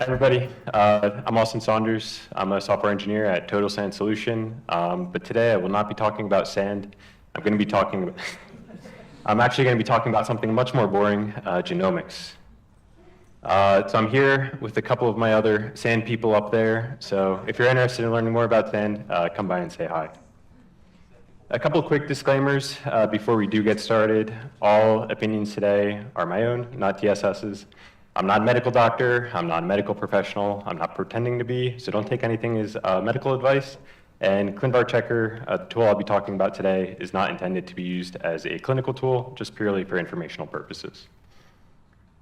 Everybody, I'm Austin Saunders. I'm a software engineer at Total Sand Solution, but today I will not be talking about sand. I'm actually going to be talking about something much more boring, genomics. So I'm here with a couple of my other sand people up there, so if you're interested in learning more about sand, come by and say hi. A couple of quick disclaimers before we do get started. All opinions today are my own, not TSS's. I'm not a medical doctor, I'm not a medical professional, I'm not pretending to be, so don't take anything as medical advice. And ClinVar Checker, the tool I'll be talking about today, is not intended to be used as a clinical tool, just purely for informational purposes.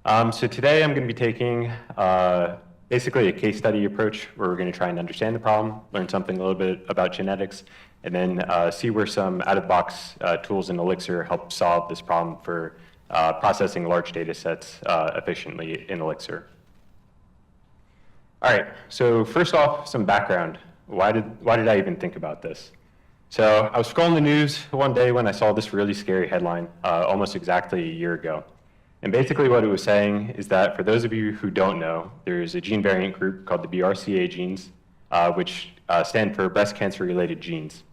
So today I'm going to be taking basically a case study approach where we're going to try and understand the problem, learn something a little bit about genetics, and then see where some out-of-the-box tools in Elixir help solve this problem for processing large data sets efficiently in Elixir. All right, so first off, some background. Why did I even think about this? So I was scrolling the news one day when I saw this really scary headline almost exactly a year ago. And basically what it was saying is that for those of you who don't know, there's a gene variant group called the BRCA genes, which stand for breast cancer-related genes.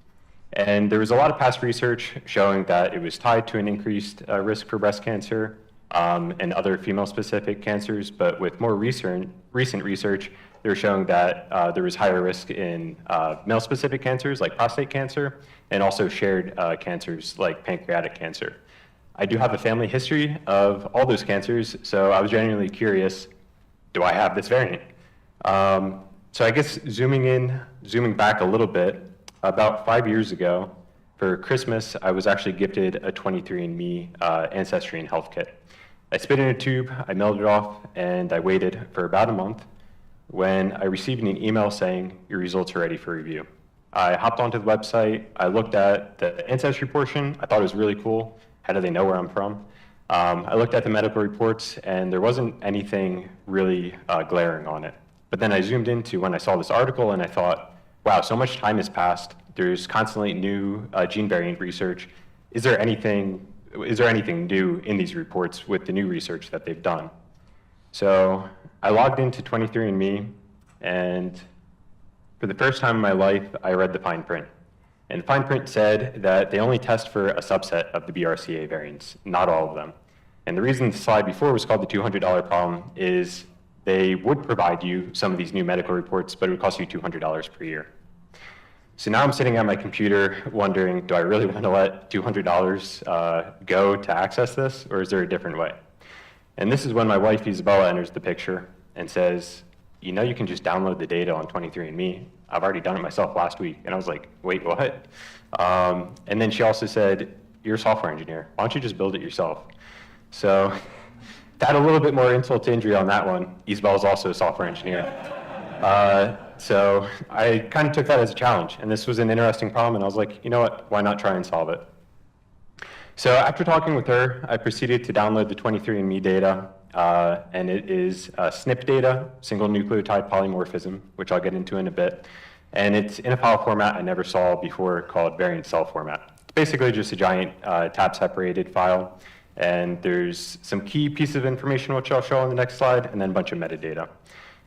And there was a lot of past research showing that it was tied to an increased risk for breast cancer and other female-specific cancers, but with more recent research, they were showing that there was higher risk in male-specific cancers like prostate cancer and also shared cancers like pancreatic cancer. I do have a family history of all those cancers, so I was genuinely curious, do I have this variant? So I guess zooming back a little bit, about 5 years ago, for Christmas, I was actually gifted a 23andMe Ancestry and Health Kit. I spit in a tube, I mailed it off, and I waited for about a month when I received an email saying, your results are ready for review. I hopped onto the website, I looked at the Ancestry portion, I thought it was really cool. How do they know where I'm from? I looked at the medical reports, and there wasn't anything really glaring on it. But then I zoomed into when I saw this article, and I thought, wow, so much time has passed. There's constantly new gene variant research. Is there anything new in these reports with the new research that they've done? So I logged into 23andMe, and for the first time in my life, I read the fine print. And the fine print said that they only test for a subset of the BRCA variants, not all of them. And the reason the slide before was called the $200 problem is they would provide you some of these new medical reports, but it would cost you $200 per year. So now I'm sitting at my computer wondering, do I really want to let $200 go to access this, or is there a different way? And this is when my wife, Isabella, enters the picture and says, you know you can just download the data on 23andMe. I've already done it myself last week. And I was like, wait, what? And then she also said, you're a software engineer. Why don't you just build it yourself? So to add a little bit more insult to injury on that one, Isabella's also a software engineer. So I kind of took that as a challenge, and this was an interesting problem, and I was like, you know what, why not try and solve it? So after talking with her, I proceeded to download the 23andMe data, and it is SNP data, single nucleotide polymorphism, which I'll get into in a bit, and it's in a file format I never saw before called variant cell format. It's basically just a giant tab-separated file. And there's some key pieces of information which I'll show on the next slide, and then a bunch of metadata.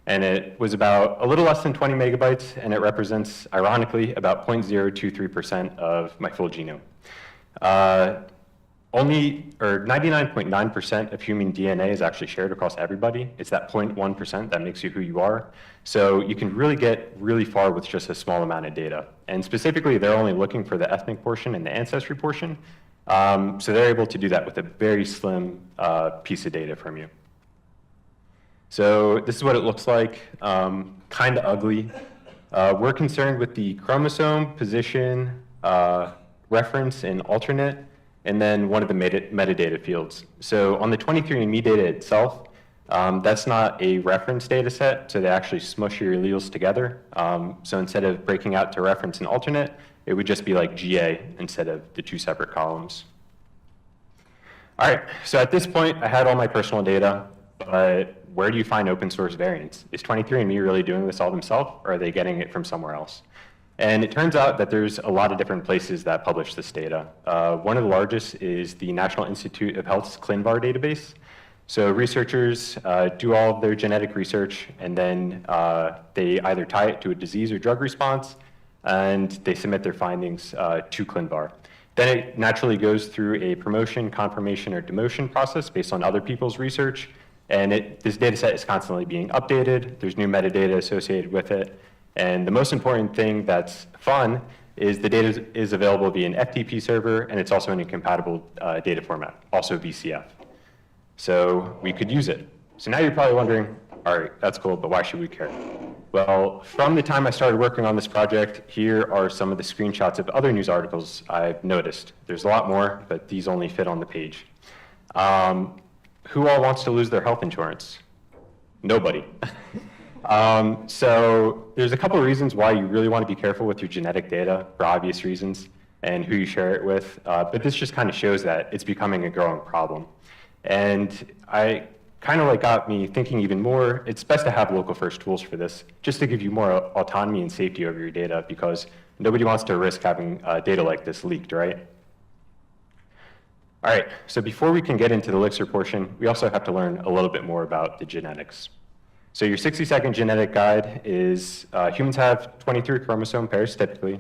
And it was about a little less than 20 megabytes, and it represents, ironically, about 0.023% of my full genome. 99.9% of human DNA is actually shared across everybody. It's that 0.1% that makes you who you are. So you can really get really far with just a small amount of data. And specifically, they're only looking for the ethnic portion and the ancestry portion. So they're able to do that with a very slim piece of data from you. So this is what it looks like, kind of ugly. We're concerned with the chromosome, position, reference, and alternate, and then one of the metadata fields. So on the 23andMe data itself, that's not a reference data set, so they actually smush your alleles together. So instead of breaking out to reference and alternate, it would just be like GA instead of the two separate columns. All right, so at this point, I had all my personal data, but where do you find open source variants? Is 23andMe really doing this all themselves, or are they getting it from somewhere else? And it turns out that there's a lot of different places that publish this data. One of the largest is the National Institute of Health's ClinVar database. So researchers do all of their genetic research, and then they either tie it to a disease or drug response, and they submit their findings to ClinVar. Then it naturally goes through a promotion, confirmation, or demotion process based on other people's research, and this data set is constantly being updated. There's new metadata associated with it, and the most important thing that's fun is the data is available via an FTP server, and it's also in a compatible data format, also VCF. So we could use it. So now you're probably wondering, all right, that's cool, but why should we care? Well, from the time I started working on this project, here are some of the screenshots of other news articles I've noticed. There's a lot more, but these only fit on the page. Who all wants to lose their health insurance? Nobody. So there's a couple of reasons why you really want to be careful with your genetic data, for obvious reasons, and who you share it with. But this just kind of shows that it's becoming a growing problem. And I kind of got me thinking even more, it's best to have local first tools for this, just to give you more autonomy and safety over your data, because nobody wants to risk having data like this leaked, right? All right, so before we can get into the Elixir portion, we also have to learn a little bit more about the genetics. So your 60-second genetic guide is, humans have 23 chromosome pairs typically.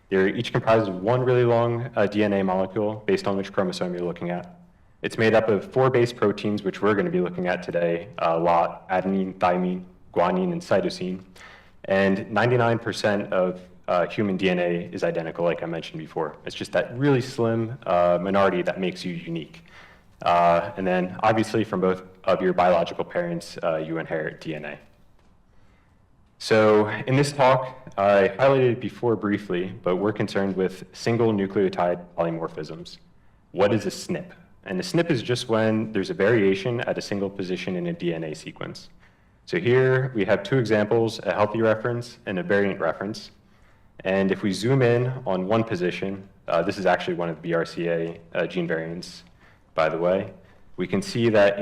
They're each comprised of one really long DNA molecule based on which chromosome you're looking at. It's made up of 4 base proteins, which we're going to be looking at today, a lot: adenine, thymine, guanine, and cytosine. And 99% of human DNA is identical, like I mentioned before. It's just that really slim minority that makes you unique. And then, obviously, from both of your biological parents, you inherit DNA. So in this talk, I highlighted it before briefly, but we're concerned with single nucleotide polymorphisms. What is a SNP? And a SNP is just when there's a variation at a single position in a DNA sequence. So here we have 2 examples, a healthy reference and a variant reference. And if we zoom in on one position, this is actually one of the BRCA gene variants, by the way, we can see that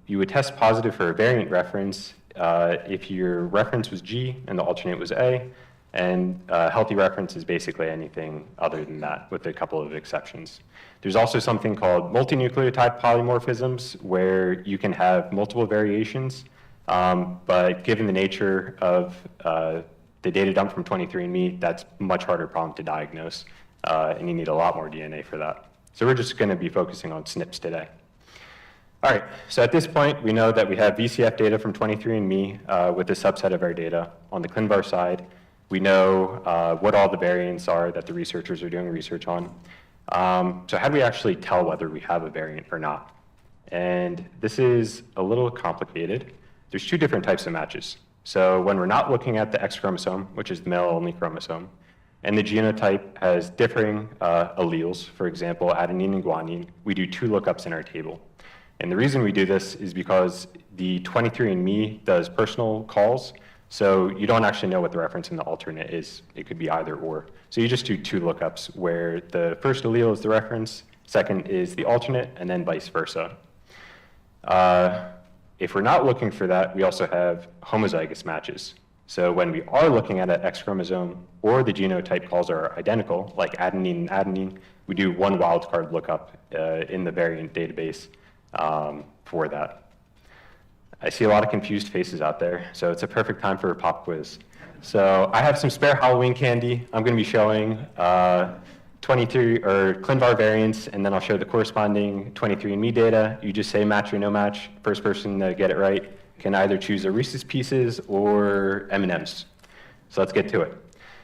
you would test positive for a variant reference if your reference was G and the alternate was A, and healthy reference is basically anything other than that, with a couple of exceptions. There's also something called multinucleotide polymorphisms, where you can have multiple variations, but given the nature of the data dumped from 23andMe, that's a much harder problem to diagnose, and you need a lot more DNA for that. So we're just going to be focusing on SNPs today. All right, so at this point, we know that we have VCF data from 23andMe with a subset of our data. On the ClinVar side, we know what all the variants are that the researchers are doing research on. So how do we actually tell whether we have a variant or not? And this is a little complicated. There's 2 different types of matches. So when we're not looking at the X chromosome, which is the male-only chromosome, and the genotype has differing alleles, for example, adenine and guanine, we do 2 lookups in our table. And the reason we do this is because the 23andMe does personal calls, so you don't actually know what the reference in the alternate is. It could be either or. So you just do 2 lookups, where the first allele is the reference, second is the alternate, and then vice versa. If we're not looking for that, we also have homozygous matches. So when we are looking at an X chromosome, or the genotype calls are identical, like adenine and adenine, we do 1 wildcard lookup in the variant database for that. I see a lot of confused faces out there, so it's a perfect time for a pop quiz. So I have some spare Halloween candy. I'm going to be showing 23 or ClinVar variants, and then I'll show the corresponding 23andMe data. You just say match or no match. First person to get it right can either choose a Reese's Pieces or M&Ms. So let's get to it.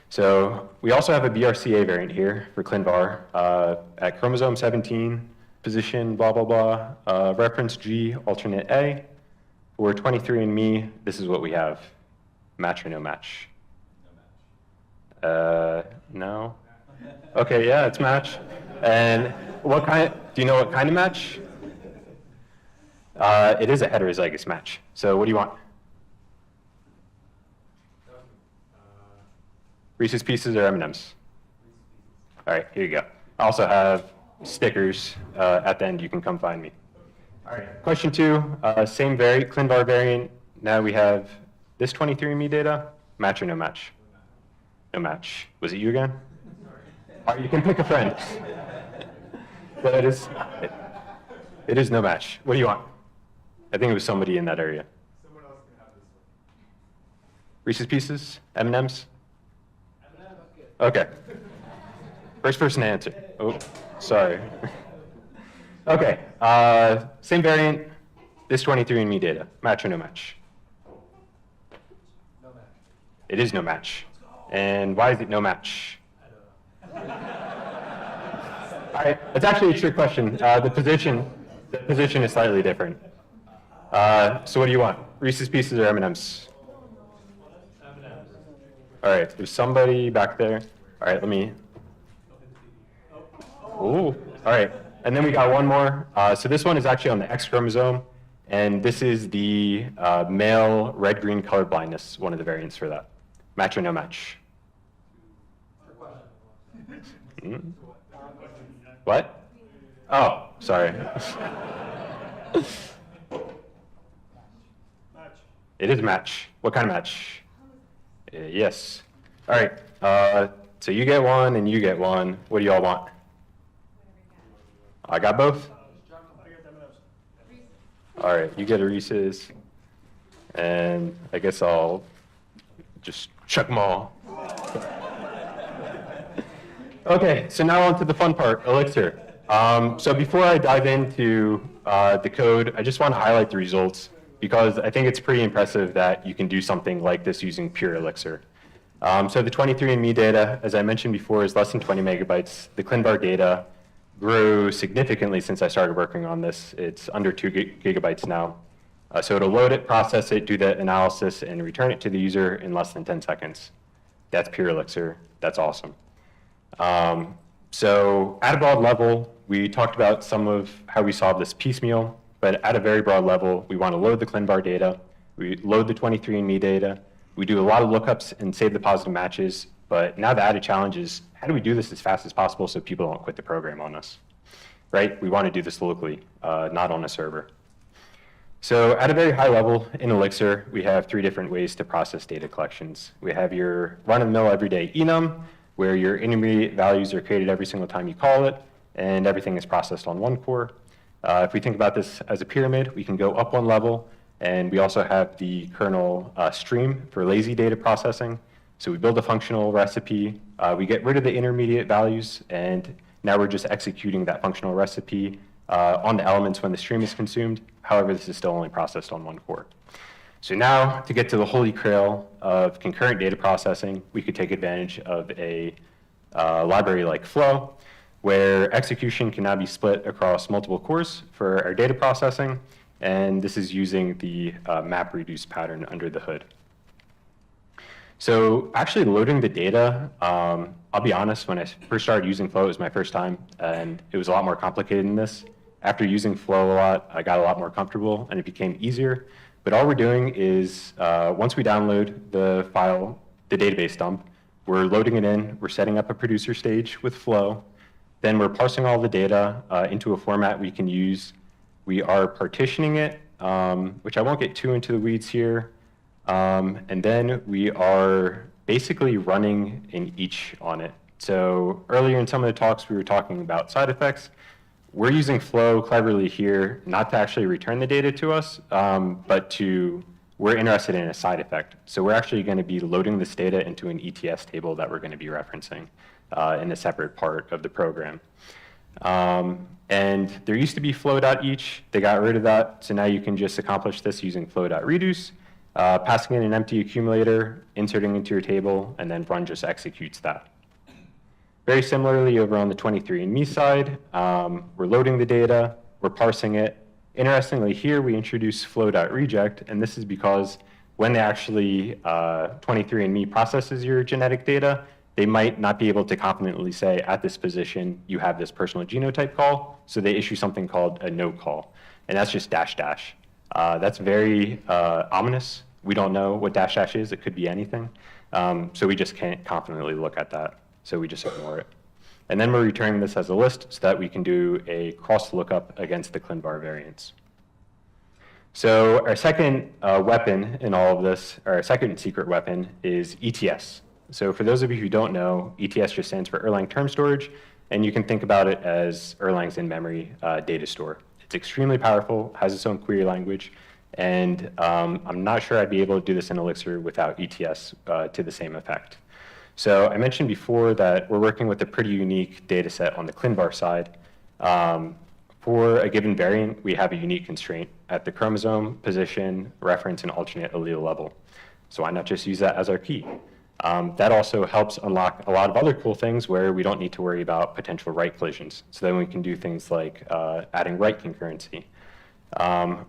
So we also have a BRCA variant here for ClinVar at chromosome 17, position blah, blah, blah, reference G, alternate A. For 23andMe, this is what we have. Match or no match? No? Okay, yeah, it's match. And what kind, do you know what kind of match? It is a heterozygous match. So what do you want? Reese's Pieces or M&Ms? All right, here you go. I also have stickers at the end. You can come find me. All right, question 2, same variant, ClinVar variant. Now we have this 23andMe data. Match or no match? No match. Was it you again? All right, you can pick a friend. But it is no match. What do you want? I think it was somebody in that area. Someone else can have this one. Reese's Pieces? M&Ms? M&M's. Okay. First person to answer. Oh, sorry. Okay, same variant, this 23andMe data, match or no match? No match. It is no match. And why is it no match? I don't know. All right, it's actually a trick question. The position is slightly different. So what do you want? Reese's Pieces or M&Ms? M&M's. All right, there's somebody back there. All right, let me. Ooh, all right. And then we got one more. So this one is actually on the X chromosome, and this is the male red-green color blindness, one of the variants for that. Match or no match? Hmm? What? Oh, sorry. It is a match. What kind of match? Yes. All right. So you get one and you get one. What do you all want? I got both? All right, you get a Reese's, and I guess I'll just chuck them all. Okay, so now on to the fun part, Elixir. So before I dive into the code, I just want to highlight the results because I think it's pretty impressive that you can do something like this using pure Elixir. So the 23andMe data, as I mentioned before, is less than 20 megabytes. The ClinVar data grew significantly since I started working on this. It's under 2 gigabytes now. So it'll load it, process it, do the analysis, and return it to the user in less than 10 seconds. That's pure Elixir. That's awesome. So at a broad level, we talked about some of how we solve this piecemeal, but at a very broad level, we want to load the ClinVar data, we load the 23andMe data, we do a lot of lookups and save the positive matches, but now the added challenge is, how do we do this as fast as possible so people don't quit the program on us, right? We want to do this locally, not on a server. So at a very high level in Elixir, we have 3 different ways to process data collections. We have your run-of-the-mill everyday enum, where your intermediate values are created every single time you call it, and everything is processed on one core. If we think about this as a pyramid, we can go up one level, and we also have the kernel stream for lazy data processing. So we build a functional recipe, we get rid of the intermediate values, and now we're just executing that functional recipe on the elements when the stream is consumed. However, this is still only processed on one core. So now, to get to the holy grail of concurrent data processing, we could take advantage of a library like Flow, where execution can now be split across multiple cores for our data processing, and this is using the map-reduce pattern under the hood. So actually loading the data, I'll be honest, when I first started using Flow, it was my first time, and it was a lot more complicated than this. After using Flow a lot, I got a lot more comfortable, and it became easier. But all we're doing is, once we download the file, the database dump, we're loading it in, we're setting up a producer stage with Flow, then we're parsing all the data into a format we can use. We are partitioning it, which I won't get too into the weeds here, and then we are basically running an each on it. So earlier in some of the talks, we were talking about side effects. We're using Flow cleverly here, not to actually return the data to us, but we're interested in a side effect. So we're actually going to be loading this data into an ETS table that we're going to be referencing in a separate part of the program. And there used to be flow.each. They got rid of that. So now you can just accomplish this using flow.reduce, passing in an empty accumulator, inserting into your table, and then run just executes that. Very similarly, over on the 23andMe side, we're loading the data, we're parsing it. Interestingly, here we introduce flow.reject, and this is because when they actually 23andMe processes your genetic data, they might not be able to confidently say, at this position, you have this personal genotype call, so they issue something called a no call, and that's just dash dash. That's very ominous. We don't know what dash dash is. It could be anything, so we just can't confidently look at that. So we just ignore it. And then we're returning this as a list so that we can do a cross lookup against the ClinVar variants. So our second weapon in all of this, our second secret weapon, is ETS. So for those of you who don't know, ETS just stands for Erlang Term Storage, and you can think about it as Erlang's in-memory data store. It's extremely powerful, has its own query language, and I'm not sure I'd be able to do this in Elixir without ETS to the same effect. So I mentioned before that we're working with a pretty unique data set on the ClinVar side. For a given variant, we have a unique constraint at the chromosome, position, reference, and alternate allele level. So why not just use that as our key? That also helps unlock a lot of other cool things where we don't need to worry about potential write collisions. So then we can do things like adding write concurrency.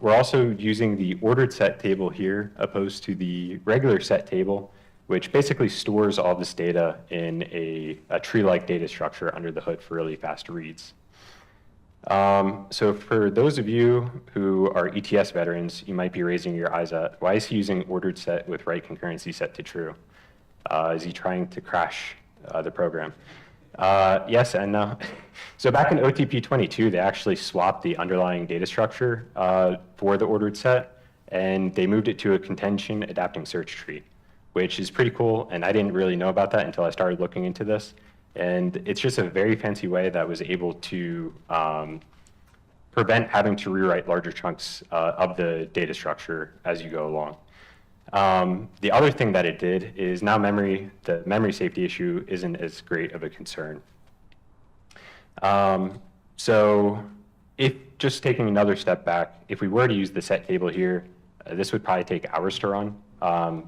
We're also using the ordered set table here opposed to the regular set table, which basically stores all this data in a tree-like data structure under the hood for really fast reads. So for those of you who are ETS veterans, you might be raising your eyes at, why is he using ordered set with write concurrency set to true? Is he trying to crash the program? Yes and no. So back in OTP 22, they actually swapped the underlying data structure for the ordered set, and they moved it to a contention adapting search tree, which is pretty cool, and I didn't really know about that until I started looking into this. And it's just a very fancy way that was able to prevent having to rewrite larger chunks of the data structure as you go along. The other thing that it did is now the memory safety issue isn't as great of a concern. So if just taking another step back, if we were to use the set table here, this would probably take hours to run.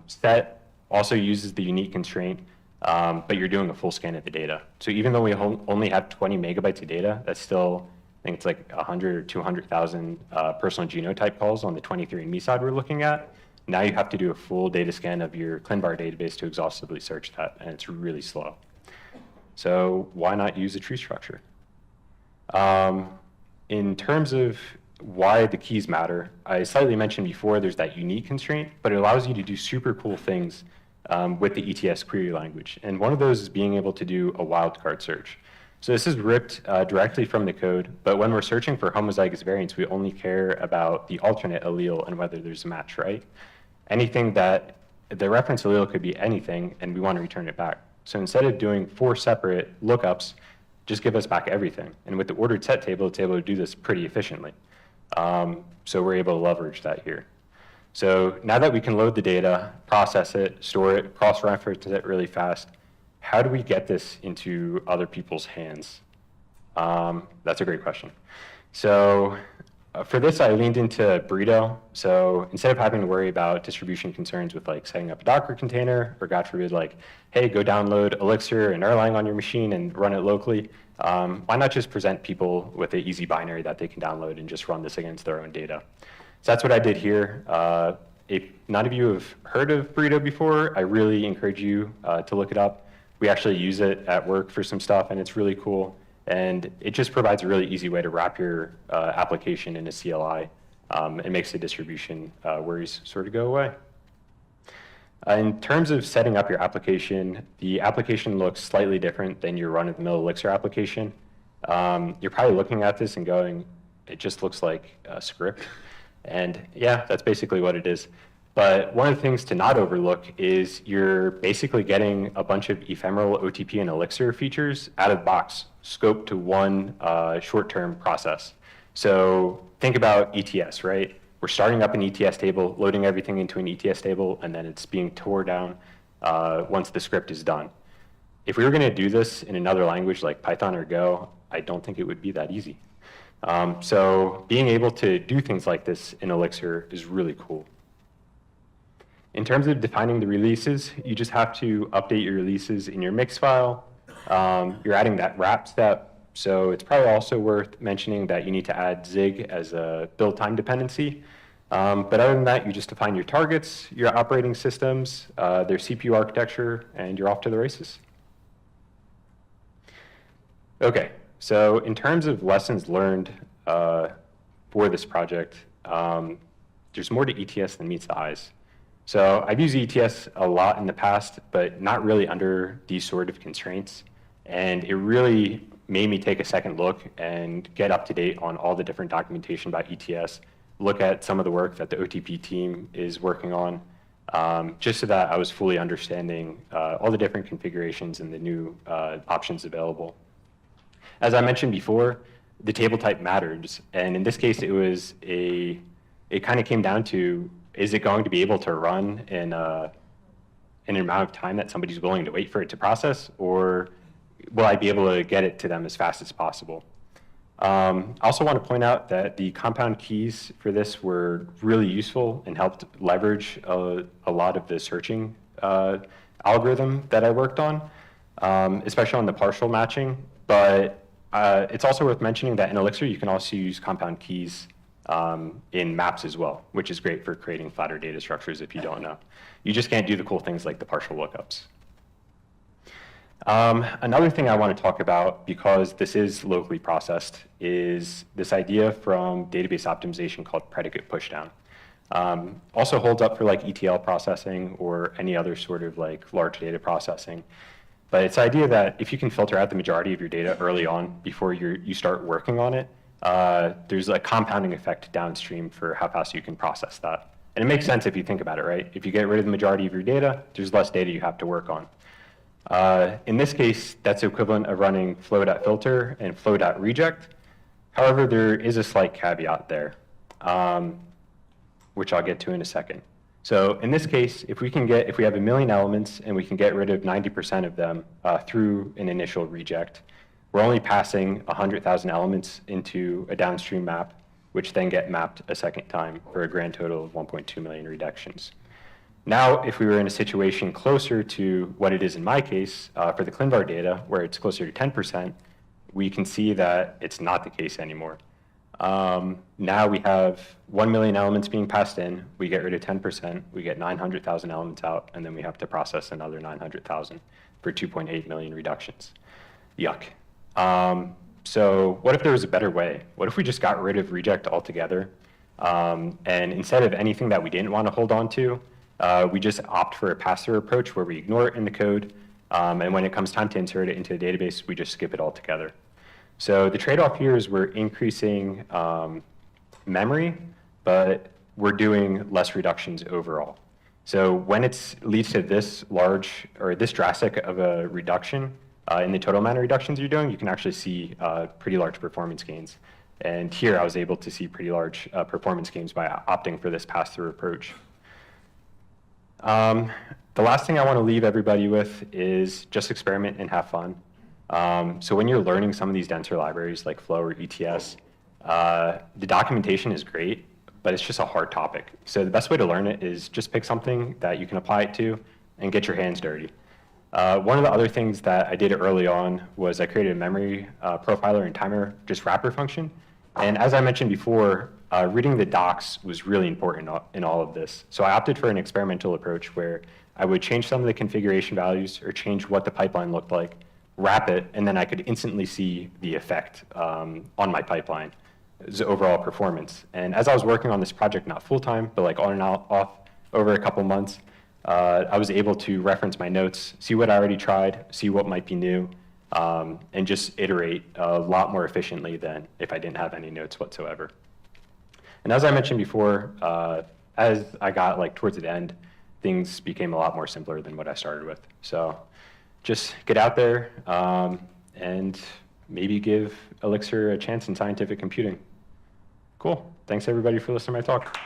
Set also uses the unique constraint, but you're doing a full scan of the data. So even though we only have 20 megabytes of data, that's still, I think it's like 100 or 200,000 personal genotype calls on the 23andMe side we're looking at. Now you have to do a full data scan of your ClinVar database to exhaustively search that, and it's really slow. So why not use a tree structure? In terms of why the keys matter, I slightly mentioned before there's that unique constraint, but it allows you to do super cool things with the ETS query language. And one of those is being able to do a wildcard search. So this is ripped directly from the code, but when we're searching for homozygous variants, we only care about the alternate allele and whether there's a match, right? Anything that the reference allele could be anything, and we want to return it back. So instead of doing 4 separate lookups, just give us back everything. And with the ordered set table, it's able to do this pretty efficiently. So we're able to leverage that here. So now that we can load the data, process it, store it, cross-reference it really fast, how do we get this into other people's hands? That's a great question. So for this, I leaned into Burrito. So instead of having to worry about distribution concerns with like setting up a Docker container, or God forbid, like, hey, go download Elixir and Erlang on your machine and run it locally, why not just present people with an easy binary that they can download and just run this against their own data? So that's what I did here. If none of you have heard of Burrito before, I really encourage you to look it up. We actually use it at work for some stuff, and it's really cool. And it just provides a really easy way to wrap your application in a CLI and makes the distribution worries sort of go away. In terms of setting up your application, the application looks slightly different than your run-of-the-mill Elixir application. You're probably looking at this and going, it just looks like a script. And yeah, that's basically what it is. But one of the things to not overlook is you're basically getting a bunch of ephemeral OTP and Elixir features out of the box, scoped to one short-term process. So think about ETS, right? We're starting up an ETS table, loading everything into an ETS table, and then it's being tore down once the script is done. If we were going to do this in another language like Python or Go, I don't think it would be that easy. So being able to do things like this in Elixir is really cool. In terms of defining the releases, you just have to update your releases in your mix file. You're adding that wrap step, so it's probably also worth mentioning that you need to add Zig as a build time dependency. But other than that, you just define your targets, your operating systems, their CPU architecture, and you're off to the races. Okay, so in terms of lessons learned for this project, there's more to ETS than meets the eyes. So I've used ETS a lot in the past, but not really under these sort of constraints. And it really made me take a second look and get up to date on all the different documentation about ETS, look at some of the work that the OTP team is working on, just so that I was fully understanding all the different configurations and the new options available. As I mentioned before, the table type matters. And in this case, it kind of came down to, is it going to be able to run in an amount of time that somebody's willing to wait for it to process, or will I be able to get it to them as fast as possible? I also want to point out that the compound keys for this were really useful and helped leverage a lot of the searching algorithm that I worked on, especially on the partial matching. But it's also worth mentioning that in Elixir, you can also use compound keys in maps as well, which is great for creating flatter data structures if you don't know. You just can't do the cool things like the partial lookups. Another thing I want to talk about, because this is locally processed, is this idea from database optimization called predicate pushdown. Also holds up for like ETL processing or any other sort of like large data processing. But it's the idea that if you can filter out the majority of your data early on before you start working on it, there's a compounding effect downstream for how fast you can process that. And it makes sense if you think about it, right? If you get rid of the majority of your data, there's less data you have to work on. In this case, that's equivalent of running flow.filter and flow.reject. However, there is a slight caveat there, which I'll get to in a second. So in this case, if we have 1 million elements and we can get rid of 90% of them through an initial reject, we're only passing 100,000 elements into a downstream map, which then get mapped a second time for a grand total of 1.2 million reductions. Now, if we were in a situation closer to what it is in my case for the ClinVar data, where it's closer to 10%, we can see that it's not the case anymore. Now we have 1 million elements being passed in, we get rid of 10%, we get 900,000 elements out, and then we have to process another 900,000 for 2.8 million reductions. Yuck. So what if there was a better way? What if we just got rid of reject altogether? And instead of anything that we didn't want to hold on to, we just opt for a pass-through approach where we ignore it in the code, and when it comes time to insert it into the database, we just skip it altogether. So the trade-off here is we're increasing memory, but we're doing less reductions overall. So when it leads to this large or this drastic of a reduction in the total amount of reductions you're doing, you can actually see pretty large performance gains. And here I was able to see pretty large performance gains by opting for this pass-through approach. The last thing I want to leave everybody with is just experiment and have fun. So when you're learning some of these denser libraries like Flow or ETS, the documentation is great, but it's just a hard topic. So the best way to learn it is just pick something that you can apply it to and get your hands dirty. One of the other things that I did early on was I created a memory profiler and timer just wrapper function. And as I mentioned before, reading the docs was really important in all of this. So I opted for an experimental approach where I would change some of the configuration values or change what the pipeline looked like, wrap it, and then I could instantly see the effect on my pipeline, the overall performance. And as I was working on this project, not full-time, but like on and off over a couple months, I was able to reference my notes, see what I already tried, see what might be new, and just iterate a lot more efficiently than if I didn't have any notes whatsoever. And as I mentioned before, as I got like towards the end, things became a lot more simpler than what I started with. So just get out there and maybe give Elixir a chance in scientific computing. Cool. Thanks everybody for listening to my talk.